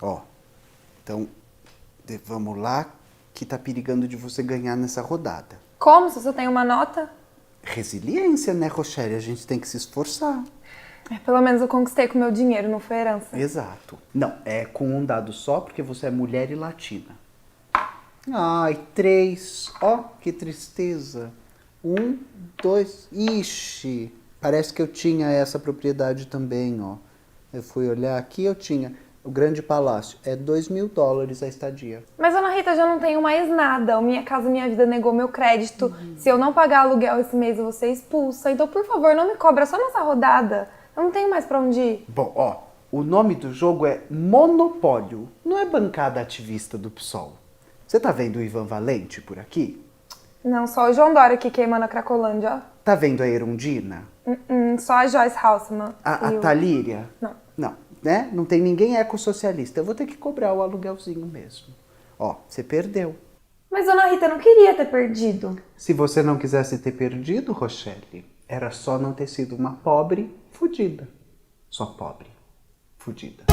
Ó, então vamos lá que tá perigando de você ganhar nessa rodada. Como? Se eu só tenho uma nota? Resiliência, né, Rochelle? A gente tem que se esforçar. Pelo menos eu conquistei com meu dinheiro, não foi herança. Exato. Não, é com um dado só, porque você é mulher e latina. Ai, 3. Ó, que tristeza. 1, 2. Ixi, parece que eu tinha essa propriedade também, ó. Eu fui olhar aqui, eu tinha. O Grande Palácio é $2.000 a estadia. Mas, Ana Rita, eu já não tenho mais nada. O Minha Casa Minha Vida negou meu crédito. Se eu não pagar aluguel esse mês, eu vou ser expulsa. Então, por favor, não me cobra só nessa rodada. Eu não tenho mais pra onde ir. Bom, ó, o nome do jogo é Monopólio. Não é bancada ativista do PSOL. Você tá vendo o Ivan Valente por aqui? Não, só o João Dória que queima na Cracolândia, ó. Tá vendo a Erundina? Só a Joyce Halseman. A e o- Thalíria? Não. Não, né? Não tem ninguém ecossocialista. Eu vou ter que cobrar o aluguelzinho mesmo. Ó, você perdeu. Mas, Ana Rita, eu não queria ter perdido. Se você não quisesse ter perdido, Rochelle, era só não ter sido uma pobre fudida. Só pobre fudida.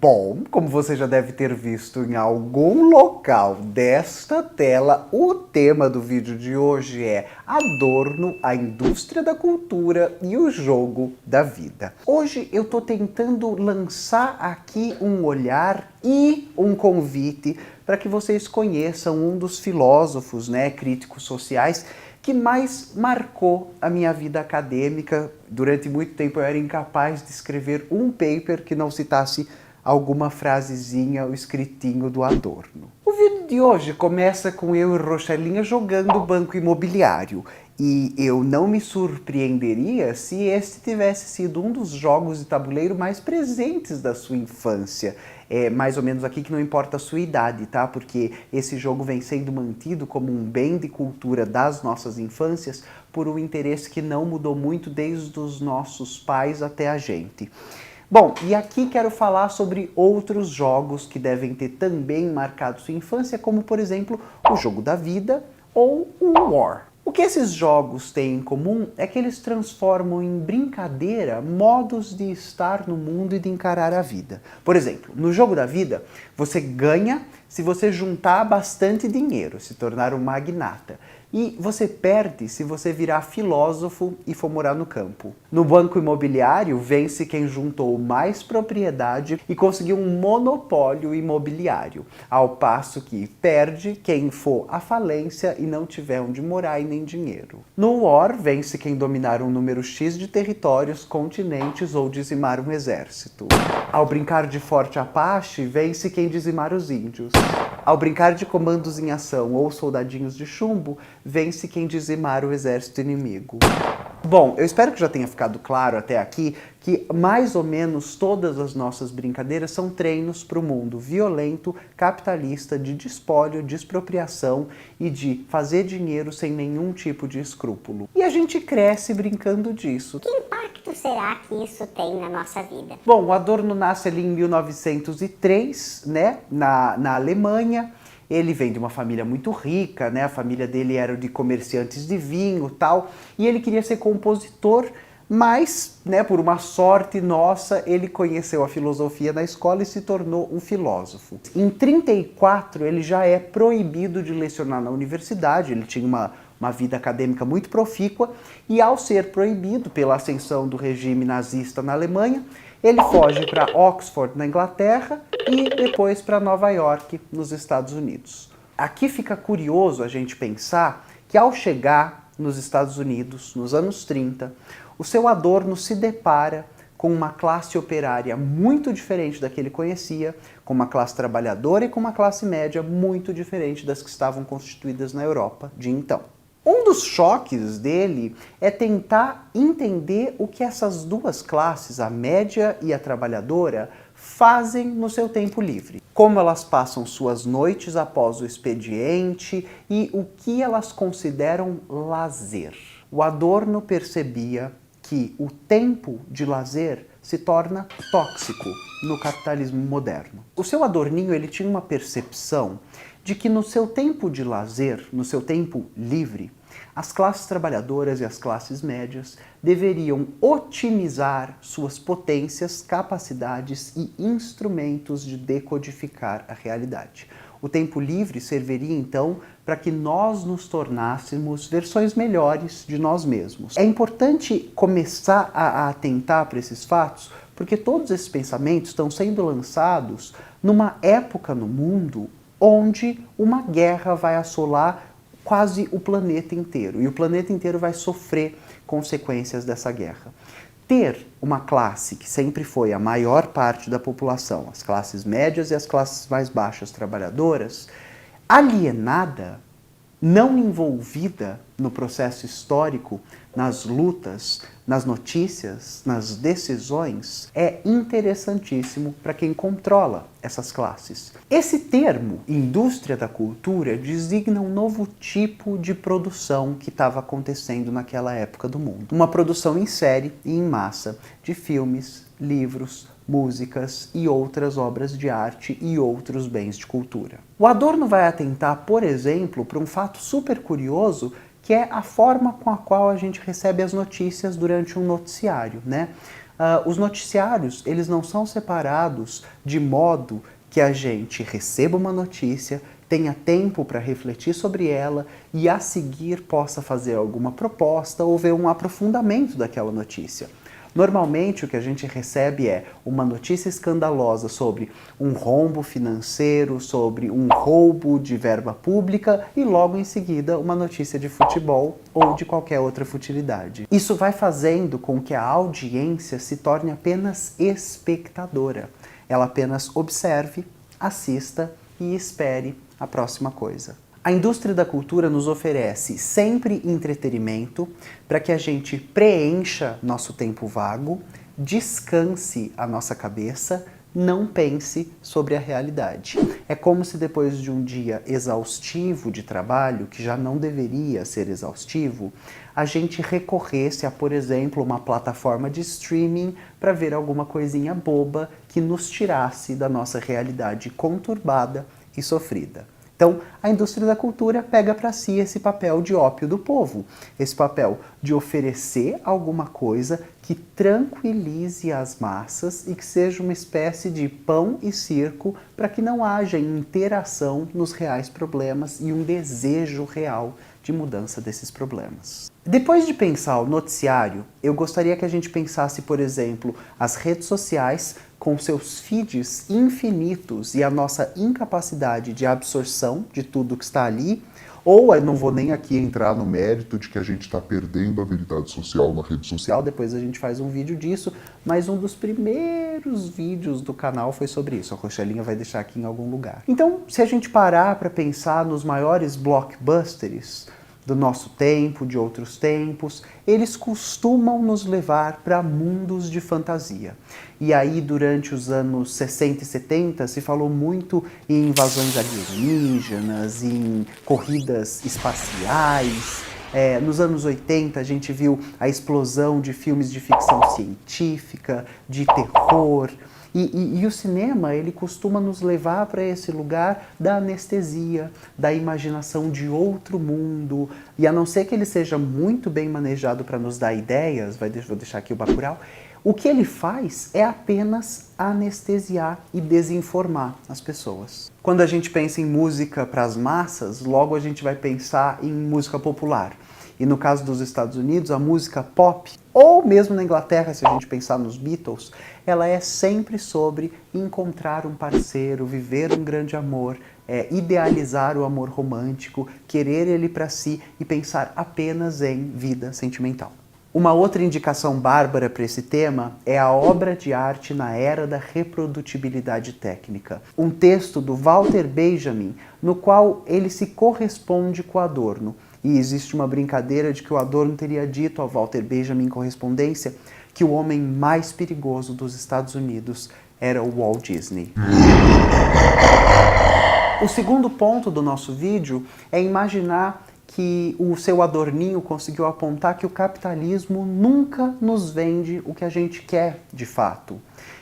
Bom, como você já deve ter visto em algum local desta tela, o tema do vídeo de hoje é Adorno, a indústria da cultura e o jogo da vida. Hoje eu tô tentando lançar aqui um olhar e um convite para que vocês conheçam um dos filósofos, né, críticos sociais que mais marcou a minha vida acadêmica. Durante muito tempo eu era incapaz de escrever um paper que não citasse alguma frasezinha, o escritinho do Adorno. O vídeo de hoje começa com eu e Rochelinha jogando Banco Imobiliário. E eu não me surpreenderia se este tivesse sido um dos jogos de tabuleiro mais presentes da sua infância. É mais ou menos aqui que não importa a sua idade, tá? Porque esse jogo vem sendo mantido como um bem de cultura das nossas infâncias por um interesse que não mudou muito desde os nossos pais até a gente. Bom, e aqui quero falar sobre outros jogos que devem ter também marcado sua infância, como por exemplo o Jogo da Vida ou o War. O que esses jogos têm em comum é que eles transformam em brincadeira modos de estar no mundo e de encarar a vida. Por exemplo, no Jogo da Vida, você ganha se você juntar bastante dinheiro, se tornar um magnata. E você perde se você virar filósofo e for morar no campo. No Banco Imobiliário, vence quem juntou mais propriedade e conseguiu um monopólio imobiliário, ao passo que perde quem for à falência e não tiver onde morar e nem dinheiro. No War, vence quem dominar um número X de territórios, continentes ou dizimar um exército. Ao brincar de Forte Apache, vence quem dizimar os índios. Ao brincar de comandos em ação ou soldadinhos de chumbo, vence quem dizimar o exército inimigo. Bom, eu espero que já tenha ficado claro até aqui que mais ou menos todas as nossas brincadeiras são treinos para o mundo violento, capitalista, de espólio, de expropriação e de fazer dinheiro sem nenhum tipo de escrúpulo. E a gente cresce brincando disso. Que impacto será que isso tem na nossa vida? Bom, o Adorno nasce ali em 1903, né, na Alemanha. Ele vem de uma família muito rica, né? A família dele era de comerciantes de vinho e tal, e ele queria ser compositor, mas, né, por uma sorte nossa, ele conheceu a filosofia na escola e se tornou um filósofo. Em 34, ele já é proibido de lecionar na universidade, ele tinha uma vida acadêmica muito profícua, e ao ser proibido pela ascensão do regime nazista na Alemanha, ele foge para Oxford, na Inglaterra, e depois para Nova York, nos Estados Unidos. Aqui fica curioso a gente pensar que ao chegar nos Estados Unidos, nos anos 30, o seu Adorno se depara com uma classe operária muito diferente da que ele conhecia, com uma classe trabalhadora e com uma classe média muito diferente das que estavam constituídas na Europa de então. Um dos choques dele é tentar entender o que essas duas classes, a média e a trabalhadora, fazem no seu tempo livre. Como elas passam suas noites após o expediente e o que elas consideram lazer. O Adorno percebia que o tempo de lazer se torna tóxico no capitalismo moderno. O seu Adorninho, ele tinha uma percepção de que no seu tempo de lazer, no seu tempo livre, As classes trabalhadoras e as classes médias deveriam otimizar suas potências, capacidades e instrumentos de decodificar a realidade. O tempo livre serviria então para que nós nos tornássemos versões melhores de nós mesmos. É importante começar a atentar para esses fatos, porque todos esses pensamentos estão sendo lançados numa época no mundo onde uma guerra vai assolar quase o planeta inteiro, e o planeta inteiro vai sofrer consequências dessa guerra. Ter uma classe que sempre foi a maior parte da população, as classes médias e as classes mais baixas trabalhadoras, alienada, não envolvida no processo histórico, nas lutas, nas notícias, nas decisões, é interessantíssimo para quem controla essas classes. Esse termo, indústria da cultura, designa um novo tipo de produção que estava acontecendo naquela época do mundo. Uma produção em série e em massa de filmes, livros, músicas e outras obras de arte e outros bens de cultura. O Adorno vai atentar, por exemplo, para um fato super curioso, que é a forma com a qual a gente recebe as notícias durante um noticiário, né? Os noticiários, eles não são separados de modo que a gente receba uma notícia, tenha tempo para refletir sobre ela e a seguir possa fazer alguma proposta ou ver um aprofundamento daquela notícia. Normalmente o que a gente recebe é uma notícia escandalosa sobre um rombo financeiro, sobre um roubo de verba pública e logo em seguida uma notícia de futebol ou de qualquer outra futilidade. Isso vai fazendo com que a audiência se torne apenas espectadora. Ela apenas observe, assista e espere a próxima coisa. A indústria da cultura nos oferece sempre entretenimento para que a gente preencha nosso tempo vago, descanse a nossa cabeça, não pense sobre a realidade. É como se depois de um dia exaustivo de trabalho, que já não deveria ser exaustivo, a gente recorresse a, por exemplo, uma plataforma de streaming para ver alguma coisinha boba que nos tirasse da nossa realidade conturbada e sofrida. Então, a indústria da cultura pega para si esse papel de ópio do povo, esse papel de oferecer alguma coisa que tranquilize as massas e que seja uma espécie de pão e circo para que não haja interação nos reais problemas e um desejo real de mudança desses problemas. Depois de pensar o noticiário, eu gostaria que a gente pensasse, por exemplo, as redes sociais com seus feeds infinitos e a nossa incapacidade de absorção de tudo que está ali, ou eu não vou nem aqui entrar no mérito de que a gente está perdendo a habilidade social na rede social, depois a gente faz um vídeo disso, mas um dos primeiros vídeos do canal foi sobre isso, a Rochelinha vai deixar aqui em algum lugar. Então, se a gente parar para pensar nos maiores blockbusters do nosso tempo, de outros tempos, eles costumam nos levar para mundos de fantasia. E aí, durante os anos 60 e 70, se falou muito em invasões alienígenas, em corridas espaciais. Nos anos 80, a gente viu a explosão de filmes de ficção científica, de terror. E o cinema, ele costuma nos levar para esse lugar da anestesia, da imaginação de outro mundo. E a não ser que ele seja muito bem manejado para nos dar ideias, vou deixar aqui o Bacurau, o que ele faz é apenas anestesiar e desinformar as pessoas. Quando a gente pensa em música para as massas, logo a gente vai pensar em música popular. E no caso dos Estados Unidos, a música pop, ou mesmo na Inglaterra, se a gente pensar nos Beatles, ela é sempre sobre encontrar um parceiro, viver um grande amor, idealizar o amor romântico, querer ele para si e pensar apenas em vida sentimental. Uma outra indicação bárbara para esse tema é a obra de arte na era da reprodutibilidade técnica. Um texto do Walter Benjamin, no qual ele se corresponde com Adorno. E existe uma brincadeira de que o Adorno teria dito ao Walter Benjamin em correspondência que o homem mais perigoso dos Estados Unidos era o Walt Disney. O segundo ponto do nosso vídeo é imaginar que o seu Adorninho conseguiu apontar que o capitalismo nunca nos vende o que a gente quer de fato.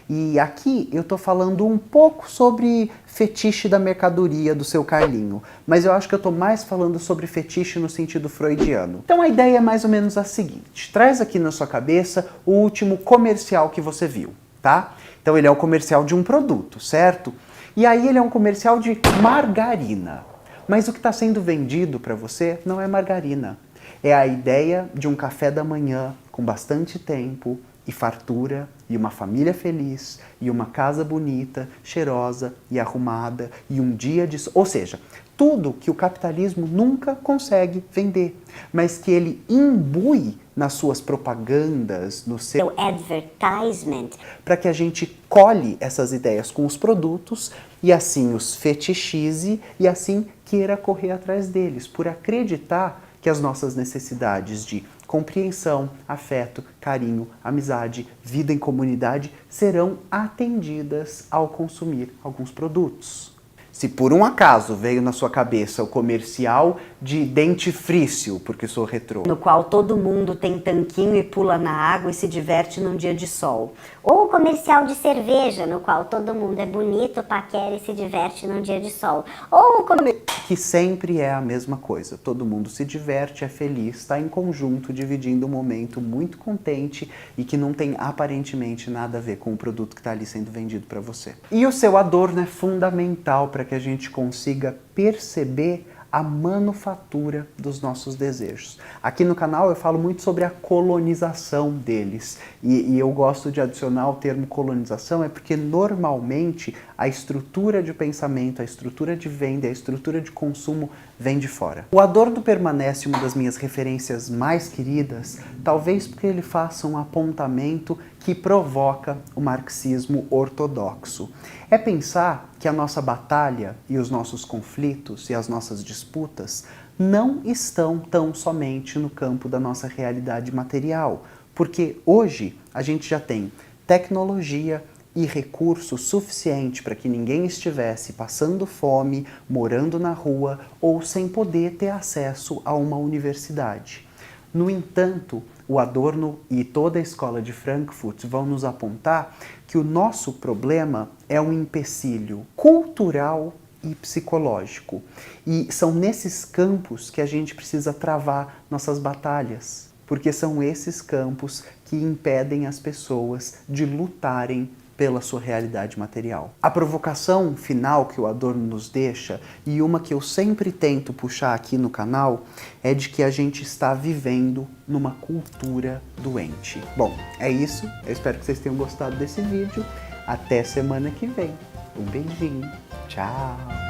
E aqui eu tô falando um pouco sobre fetiche da mercadoria do seu Carlinho, mas eu acho que eu tô mais falando sobre fetiche no sentido freudiano. Então a ideia é mais ou menos a seguinte: traz aqui na sua cabeça o último comercial que você viu, tá? Então ele é o comercial de um produto, certo? E aí ele é um comercial de margarina. Mas o que está sendo vendido para você não é margarina. É a ideia de um café da manhã com bastante tempo e fartura, e uma família feliz, e uma casa bonita, cheirosa e arrumada, e um dia de... Ou seja, tudo que o capitalismo nunca consegue vender, mas que ele imbui nas suas propagandas, no seu advertisement, para que a gente colhe essas ideias com os produtos e assim os fetichize e assim queira correr atrás deles, por acreditar que as nossas necessidades de compreensão, afeto, carinho, amizade, vida em comunidade serão atendidas ao consumir alguns produtos. Se por um acaso veio na sua cabeça o comercial de dentifrício, porque sou retrô, no qual todo mundo tem tanquinho e pula na água e se diverte num dia de sol. ou o comercial de cerveja, no qual todo mundo é bonito, paquera e se diverte num dia de sol, ou o que sempre é a mesma coisa. Todo mundo se diverte, é feliz, está em conjunto, dividindo um momento muito contente e que não tem aparentemente nada a ver com o produto que está ali sendo vendido para você. E o seu Adorno é fundamental para que a gente consiga perceber a manufatura dos nossos desejos. Aqui no canal eu falo muito sobre a colonização deles e eu gosto de adicionar o termo colonização é porque normalmente a estrutura de pensamento, a estrutura de venda, a estrutura de consumo vem de fora. O Adorno permanece uma das minhas referências mais queridas, talvez porque ele faça um apontamento que provoca o marxismo ortodoxo. É pensar que a nossa batalha e os nossos conflitos e as nossas disputas não estão tão somente no campo da nossa realidade material, porque hoje a gente já tem tecnologia e recurso suficiente para que ninguém estivesse passando fome, morando na rua ou sem poder ter acesso a uma universidade. No entanto, o Adorno e toda a escola de Frankfurt vão nos apontar que o nosso problema é um empecilho cultural e psicológico. E são nesses campos que a gente precisa travar nossas batalhas, porque são esses campos que impedem as pessoas de lutarem pela sua realidade material. A provocação final que o Adorno nos deixa, e uma que eu sempre tento puxar aqui no canal, é de que a gente está vivendo numa cultura doente. Bom, é isso. Eu espero que vocês tenham gostado desse vídeo. Até semana que vem. Um beijinho. Tchau!